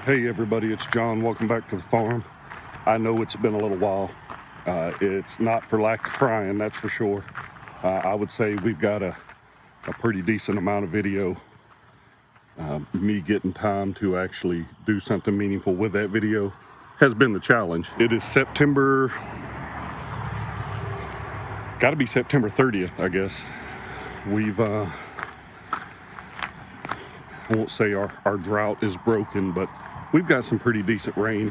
Hey everybody, it's John. Welcome back to the farm. I know it's been a little while. It's not for lack of trying, that's for sure. I would say we've got a pretty decent amount of video. Me getting time to actually do something meaningful with that video has been the challenge. It is September, gotta be September 30th, I guess. We've, I won't say our drought is broken, but we've got some pretty decent rain.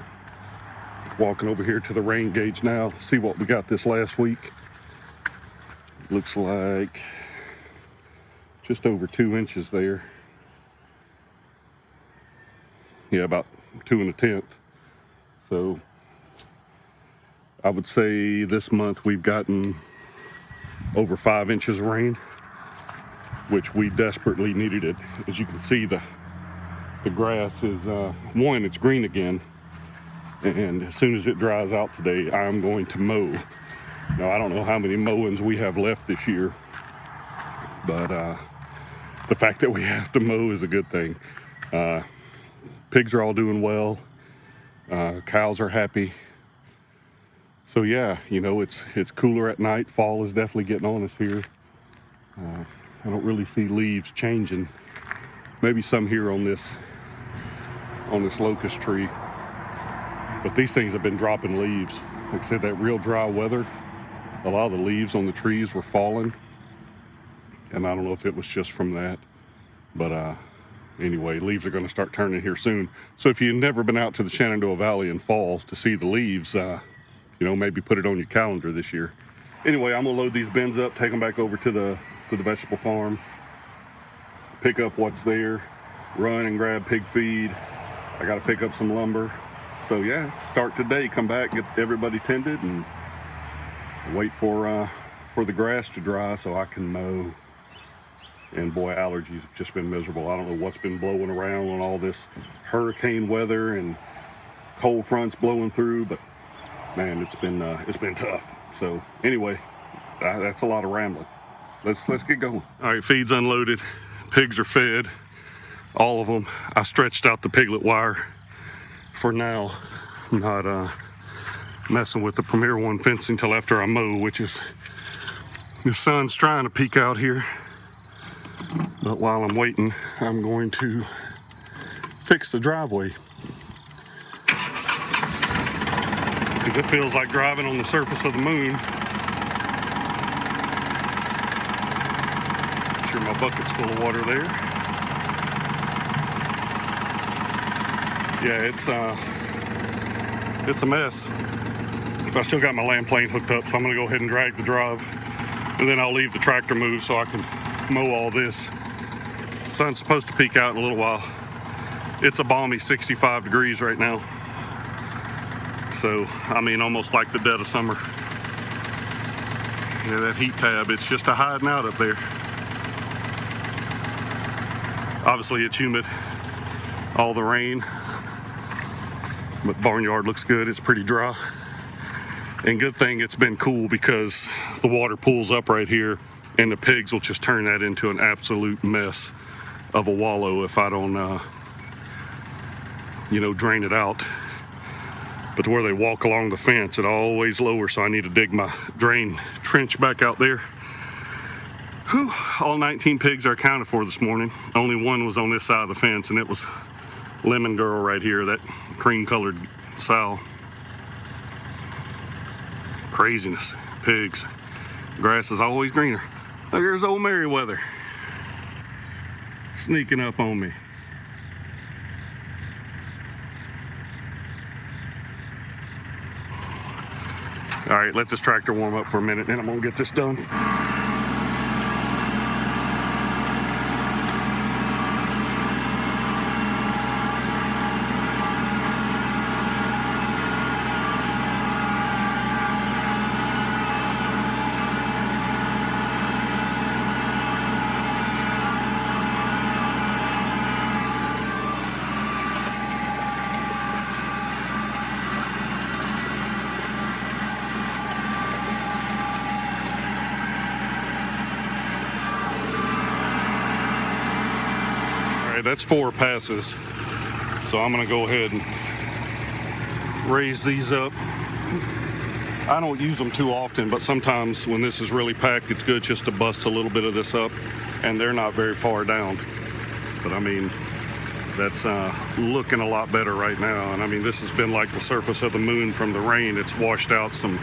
Walking over here to the rain gauge now, see what we got this last week. Looks like just over 2 inches there. Yeah, about 2 1/10. So I would say this month we've gotten over 5 inches of rain, which we desperately needed it. As you can see, the grass is, one, it's green again. And as soon as it dries out today, I'm going to mow. Now, I don't know how many mowings we have left this year, but the fact that we have to mow is a good thing. Pigs are all doing well. Cows are happy. So yeah, you know, it's cooler at night. Fall is definitely getting on us here. I don't really see leaves changing. Maybe some here on this locust tree. But these things have been dropping leaves. Like I said, that real dry weather, a lot of the leaves on the trees were falling. And I don't know if it was just from that. But anyway, leaves are going to start turning here soon. So if you've never been out to the Shenandoah Valley in fall to see the leaves, you know, maybe put it on your calendar this year. Anyway, I'm going to load these bins up, take them back over to the vegetable farm, pick up what's there, run and grab pig feed. I got to pick up some lumber. So yeah, start today, come back, get everybody tended, and wait for the grass to dry so I can mow. And boy, allergies have just been miserable. I don't know what's been blowing around on all this hurricane weather and cold fronts blowing through, but man, it's been tough. So anyway, that's a lot of rambling. Let's get going. All right, feed's unloaded, pigs are fed, all of them. I stretched out the piglet wire for now. I'm not messing with the Premier One fencing until after I mow, which is, the sun's trying to peek out here. But while I'm waiting, I'm going to fix the driveway. Because it feels like driving on the surface of the moon. Sure my bucket's full of water there. Yeah, it's a mess. I still got my land plane hooked up, so I'm gonna go ahead and drag the drive, and then I'll leave the tractor move so I can mow all this. The sun's supposed to peek out in a little while. It's a balmy 65 degrees right now. So, I mean, almost like the dead of summer. Yeah, that heat tab, it's just a hiding out up there. Obviously it's humid, all the rain. But barnyard looks good, it's pretty dry. And good thing it's been cool because the water pools up right here and the pigs will just turn that into an absolute mess of a wallow if I don't, you know, drain it out. But where they walk along the fence, it always lowers, so I need to dig my drain trench back out there. Whew, all 19 pigs are accounted for this morning. Only one was on this side of the fence, and it was Lemon Girl right here, that cream-colored sow. Craziness, pigs. Grass is always greener. Look, there's old Merriweather sneaking up on me. All right, let this tractor warm up for a minute, then I'm gonna get this done. That's 4 passes, so I'm gonna go ahead and raise these up. I don't use them too often, but sometimes when this is really packed, it's good just to bust a little bit of this up, and they're not very far down. But I mean, that's looking a lot better right now. And I mean, this has been like the surface of the moon from the rain. It's washed out some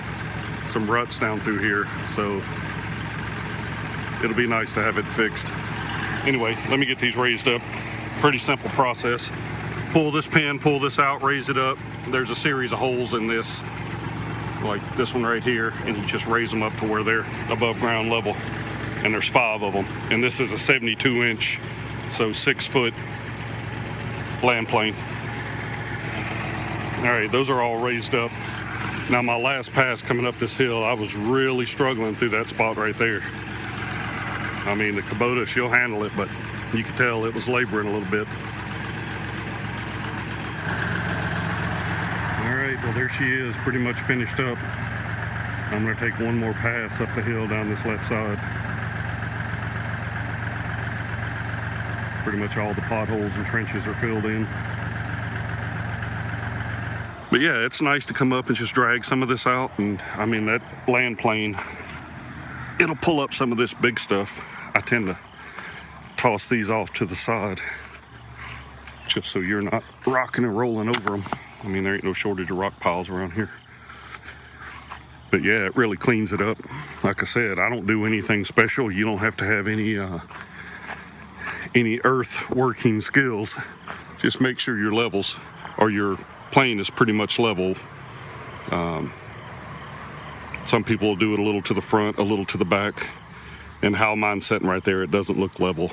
ruts down through here, so it'll be nice to have it fixed. Anyway, let me get these raised up. Pretty simple process. Pull this pin, pull this out, raise it up. There's a series of holes in this, like this one right here, and you just raise them up to where they're above ground level. And there's 5 of them. And this is a 72-inch, so 6-foot land plane. All right, those are all raised up. Now my last pass coming up this hill, I was really struggling through that spot right there. I mean, the kubota, she'll handle it, but you could tell it was laboring a little bit. All right, well there she is, pretty much finished up. I'm gonna take one more pass up the hill down this left side. Pretty much all the potholes and trenches are filled in. But yeah, it's nice to come up and just drag some of this out. And I mean, that land plane, it'll pull up some of this big stuff. I tend to toss these off to the side just so you're not rocking and rolling over them. I mean, there ain't no shortage of rock piles around here. But yeah, it really cleans it up. Like I said, I don't do anything special. You don't have to have any earth working skills. Just make sure your levels or your plane is pretty much level. Some people will do it a little to the front, a little to the back. And how mine's sitting right there, it doesn't look level.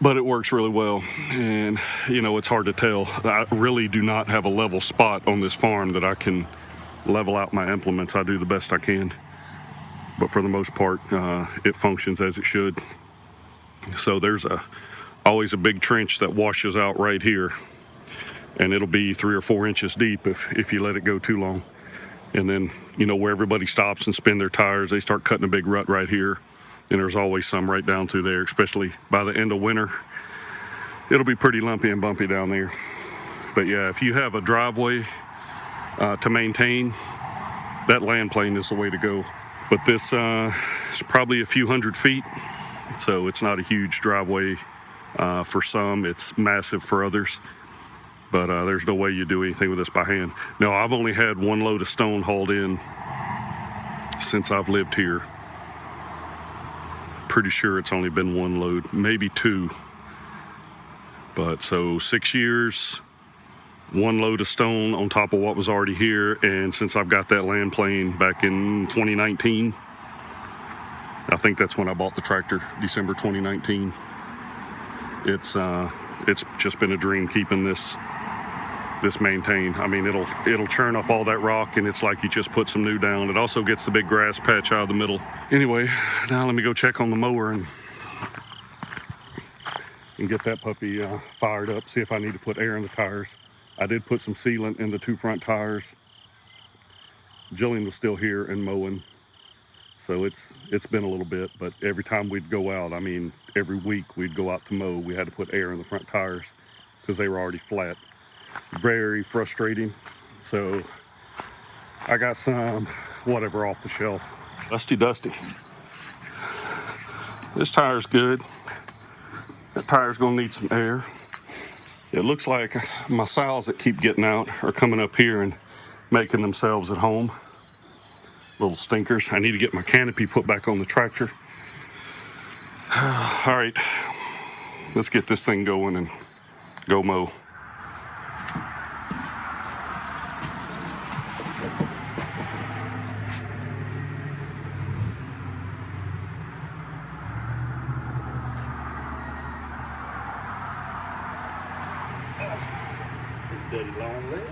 But it works really well. And, you know, it's hard to tell. I really do not have a level spot on this farm that I can level out my implements. I do the best I can. But for the most part, it functions as it should. So there's always a big trench that washes out right here. And it'll be 3 or 4 inches deep if you let it go too long. And then, you know, where everybody stops and spin their tires, they start cutting a big rut right here. And there's always some right down through there, especially by the end of winter. It'll be pretty lumpy and bumpy down there. But yeah, if you have a driveway to maintain, that land plane is the way to go. But this is probably a few hundred feet, so it's not a huge driveway for some. It's massive for others. But there's no way you do anything with this by hand. Now, I've only had 1 load of stone hauled in since I've lived here. Pretty sure it's only been 1 load, maybe 2. But so 6 years, 1 load of stone on top of what was already here. And since I've got that land plane back in 2019, I think that's when I bought the tractor, December 2019. It's just been a dream keeping this maintained. I mean, it'll churn up all that rock, and it's like you just put some new down. It also gets the big grass patch out of the middle. Anyway, now let me go check on the mower and get that puppy fired up, see if I need to put air in the tires. I did put some sealant in the 2 front tires. Jillian was still here and mowing, so it's been a little bit, but every time we'd go out, I mean, every week we'd go out to mow, we had to put air in the front tires because they were already flat. Very frustrating. So I got some whatever off the shelf. Dusty. This tire's good. That tire's gonna need some air. It looks like my sows that keep getting out are coming up here and making themselves at home. little stinkers. I need to get my canopy put back on the tractor. All right, let's get this thing going and go mow. Daddy long legs.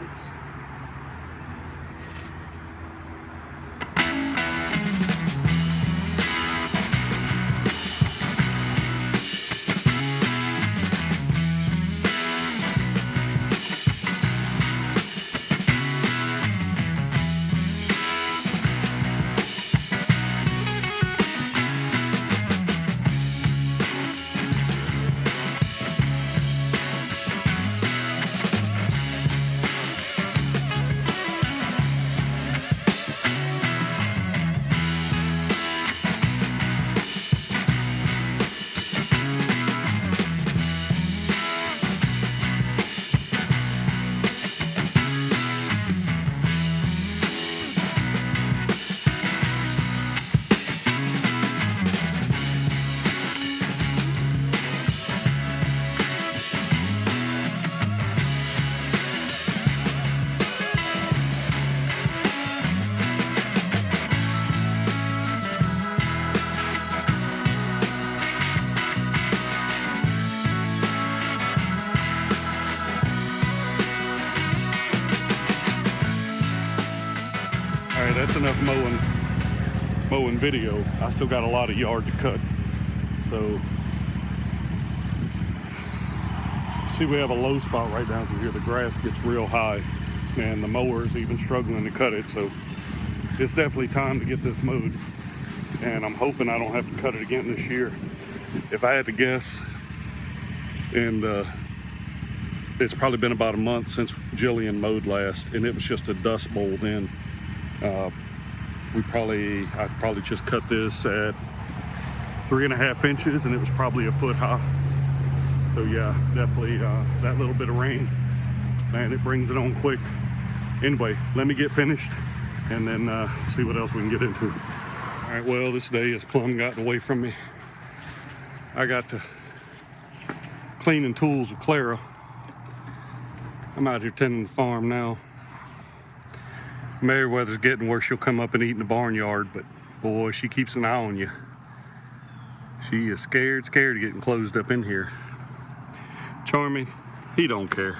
All right, that's enough mowing video. I still got a lot of yard to cut. So, see, we have a low spot right down through here. The grass gets real high and the mower is even struggling to cut it. So it's definitely time to get this mowed. And I'm hoping I don't have to cut it again this year. If I had to guess, and it's probably been about a month since Jillian mowed last, and it was just a dust bowl then. I'd probably just cut this at 3.5 inches, and it was probably a foot high. So yeah, definitely that little bit of rain, man, it brings it on quick. Anyway, let me get finished and then see what else we can get into. All right, well, this day has plumb gotten away from me. I got to cleaning tools with Clara. I'm out here tending the farm now. Meriwether's getting where she'll come up and eat in the barnyard, but boy, she keeps an eye on you. She is scared of getting closed up in here. Charming, he don't care.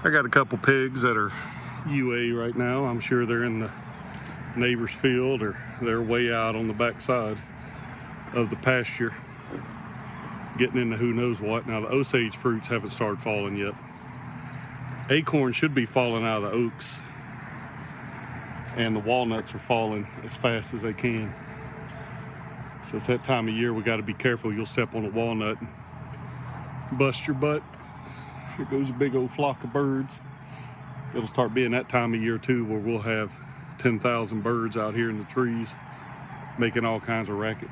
I got a couple pigs that are UA right now. I'm sure they're in the neighbor's field or they're way out on the back side of the pasture, getting into who knows what. Now the Osage fruits haven't started falling yet. Acorns should be falling out of the oaks, and the walnuts are falling as fast as they can. So it's that time of year we got to be careful. You'll step on a walnut and bust your butt. Here goes a big old flock of birds. It'll start being that time of year too, where we'll have 10,000 birds out here in the trees making all kinds of racket.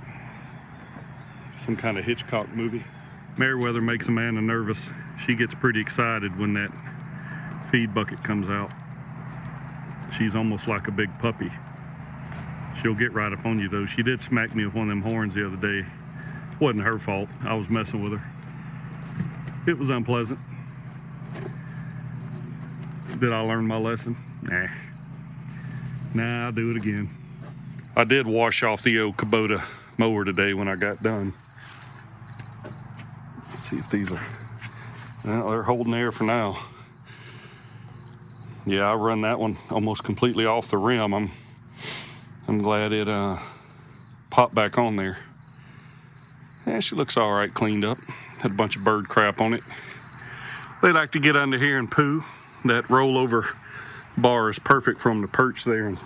Some kind of Hitchcock movie. Meriwether makes Amanda nervous. She gets pretty excited when that feed bucket comes out. She's almost like a big puppy. She'll get right up on you though. She did smack me with one of them horns the other day. Wasn't her fault. I was messing with her. It was unpleasant. Did I learn my lesson? Nah, I'll do it again. I did wash off the old Kubota mower today when I got done. Let's see if these are, well, they're holding air for now. Yeah, I run that one almost completely off the rim. I'm glad it popped back on there. Yeah, she looks all right, cleaned up. Had a bunch of bird crap on it. They like to get under here and poo. That rollover bar is perfect for them to perch there and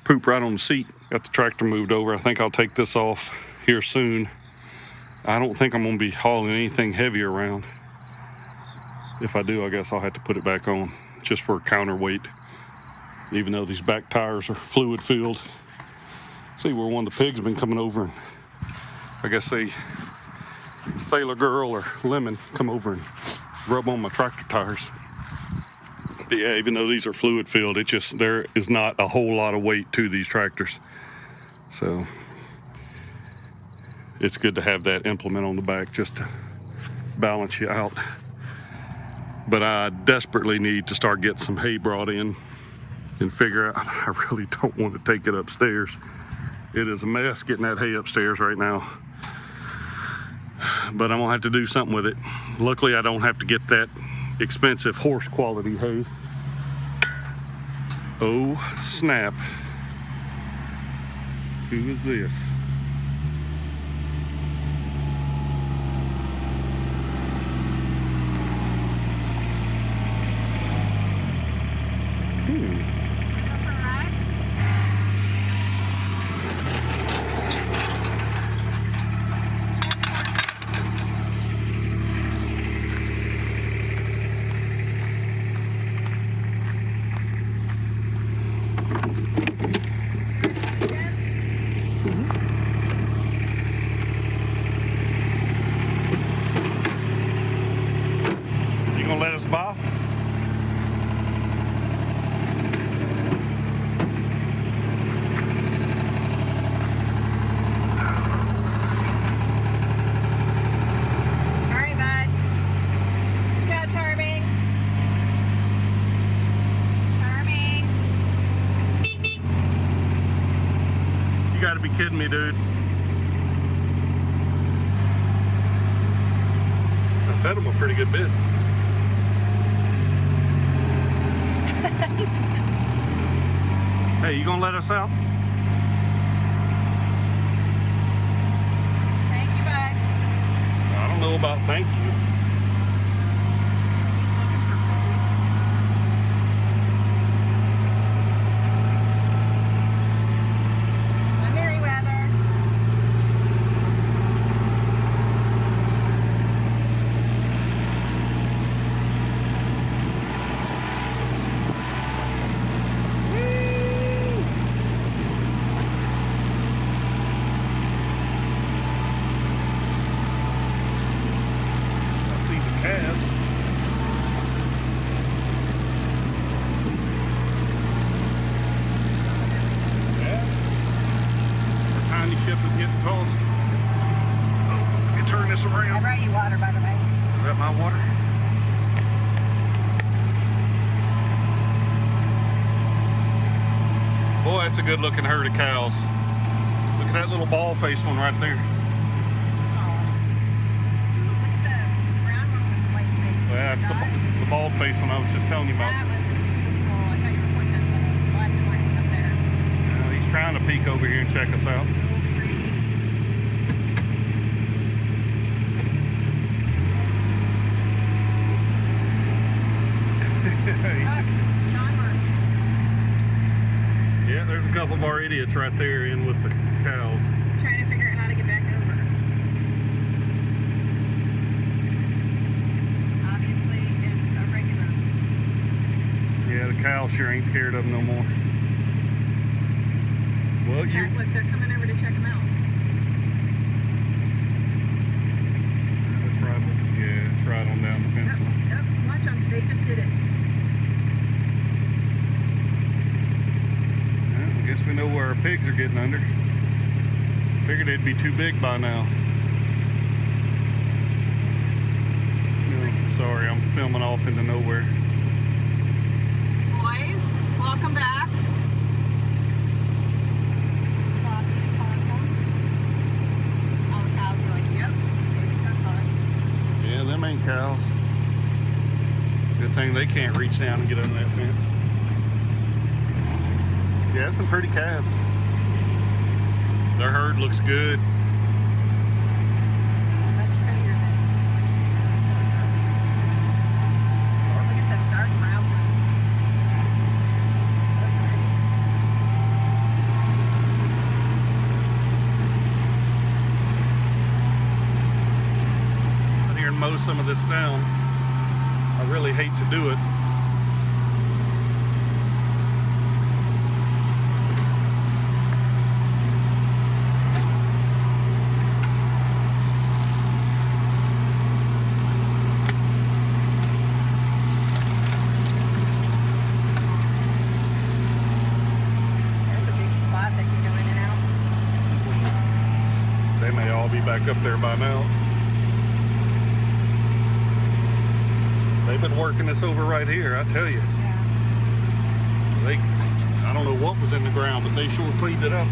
poop right on the seat. Got the tractor moved over. I think I'll take this off here soon. I don't think I'm gonna be hauling anything heavy around. If I do, I guess I'll have to put it back on just for a counterweight, even though these back tires are fluid filled. See where one of the pigs have been coming over, and I guess Sailor Girl or Lemon come over and rub on my tractor tires. Yeah, even though these are fluid filled, there is not a whole lot of weight to these tractors. So it's good to have that implement on the back just to balance you out. But I desperately need to start getting some hay brought in and figure out, I really don't want to take it upstairs. It is a mess getting that hay upstairs right now. But I'm gonna have to do something with it. Luckily, I don't have to get that expensive horse quality hay. Oh, snap. Who is this? Let us by? All right, bud. Ciao, Charming. Charming. You gotta be kidding me, dude. I fed him a pretty good bit. Hey, you gonna let us out? Thank you, bud. I don't know about thank you. He's looking for food. Hi, Merryweather. I brought you water, by the way. Is that my water? Boy, that's a good looking herd of cows. Look at that little bald face one right there. Look at the brown one with the white face. Well, that's the bald face one I was just telling you about. That was beautiful. I thought you were pointing at the black and white one up there. He's trying to peek over here and check us out. Yeah, there's a couple of our idiots right there in with the cows. Trying to figure out how to get back over. Obviously, it's a regular. Yeah, the cows sure ain't scared of them no more. Well, In fact, look, they're coming over to check them out. That's right. Yeah, it's right on down the fence line. Yep, watch them. They just did it. I guess we know where our pigs are getting under. Figured they'd be too big by now. No, sorry, I'm filming off into nowhere. Boys, welcome back. Awesome. All the cows were like, yep, they just got caught. Yeah, them ain't cows. Good thing they can't reach down and get under that fence. Yeah, some pretty calves. Their herd looks good. Much prettier than. Look at that dark brown one. So pretty. Out here and mow some of this down. I really hate to do it. They may all be back up there by now. They've been working this over right here, I tell you. Yeah. I don't know what was in the ground, but they sure cleaned it up.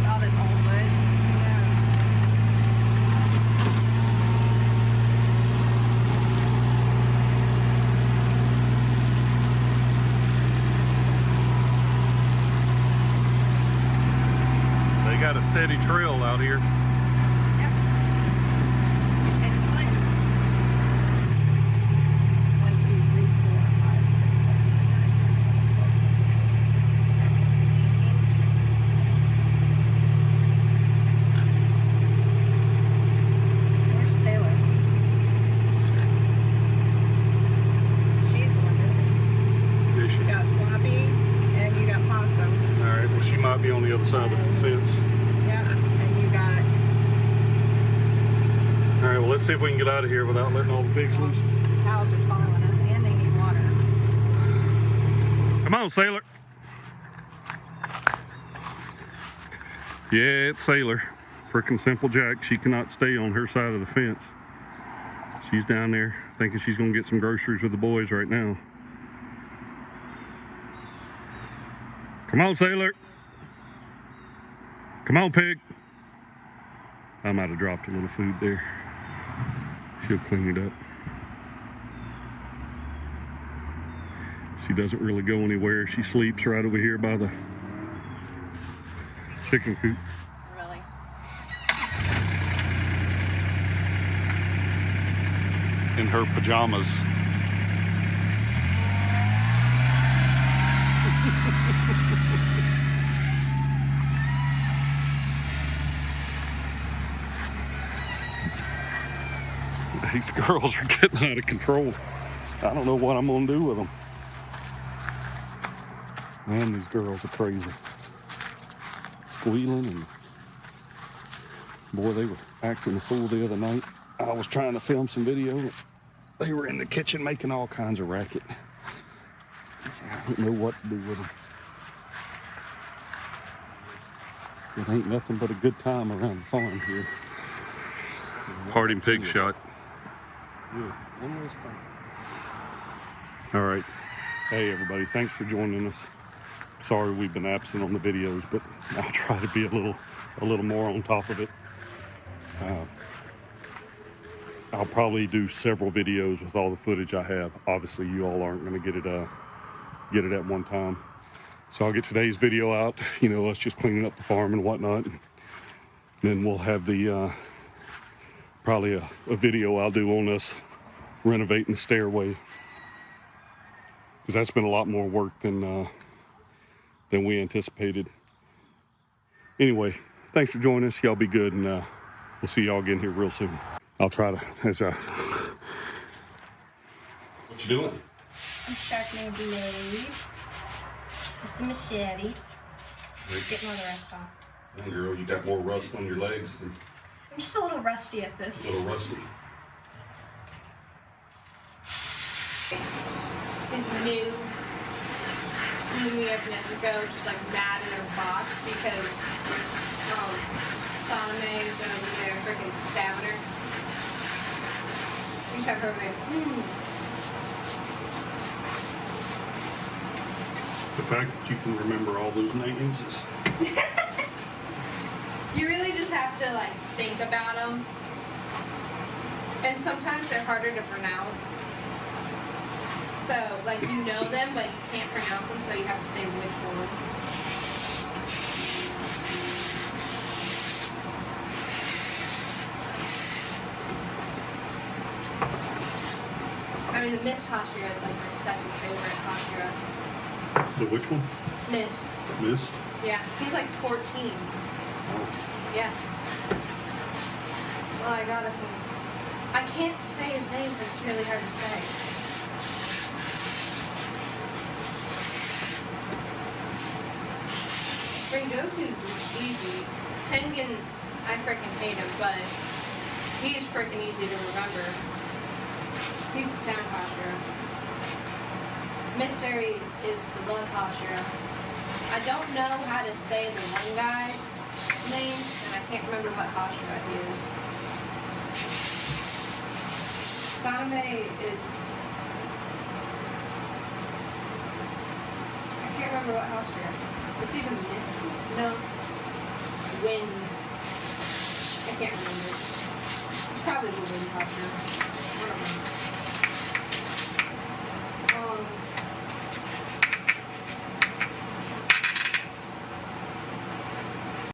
All this old wood. Yeah. They got a steady trail out here. Yep. It splits. 1, 2, 3, 4, 5, 6, 7, 8, 9, 10, 11, 12, 13, 14, 15, 16, 17, 18. Where's Sailor? She's the one missing. You got Floppy and you got Possum. All right, well, she might be on the other side of the fence. Yep, and you got. All right, well, let's see if we can get out of here without letting all the pigs loose. Cows are following us and they need water. Come on, Sailor. Yeah, it's Sailor. Frickin' Simple Jack. She cannot stay on her side of the fence. She's down there thinking she's gonna get some groceries with the boys right now. Come on, Sailor. Come on, pig. I might have dropped a little food there. She'll clean it up. She doesn't really go anywhere. She sleeps right over here by the chicken coop. Really? In her pajamas. These girls are getting out of control. I don't know what I'm gonna do with them. Man, these girls are crazy. Squealing and boy, they were acting a fool the other night. I was trying to film some video. They were in the kitchen making all kinds of racket. I don't know what to do with them. It ain't nothing but a good time around the farm here. Parting pig shot. Yeah, one last thing. All right. Hey, everybody. Thanks for joining us. Sorry we've been absent on the videos, but I'll try to be a little more on top of it. I'll probably do several videos with all the footage I have. Obviously, you all aren't going to get it at one time. So I'll get today's video out, you know, us just cleaning up the farm and whatnot. And then we'll have the, probably a video I'll do on us renovating the stairway. Because that's been a lot more work than we anticipated. Anyway, thanks for joining us. Y'all be good, and we'll see y'all again here real soon. I'll try to, what you doing? I'm sharpening a blade. Just a machete. Getting all the rust off. Hey girl, you got more rust on your legs than... I'm just a little rusty at this. A little rusty. These noobs. And we have Nezuko just like mad in her box because Saname is over there freaking stabbing her. We just have her over there. The fact that you can remember all those names is... You really just have to like think about them. And sometimes they're harder to pronounce. So, like, you know them, but you can't pronounce them, so you have to say which one. I mean, the Mist Hashira is like my second favorite Hashira. The which one? Mist. Mist? Yeah, he's like 14. Oh. Yeah. Well, I got it from... I can't say his name because it's really hard to say. Rengoku's easy. Tengen, I freaking hate him, but he's freaking easy to remember. He's the sound Hashira. Mitsuri is the blood Hashira. I don't know how to say the one guy's name, and I can't remember what hashira he is. Saname is... I can't remember what hashira. It's even Misty. No. Wind. I can't remember. It's probably the wind hashira. I don't know.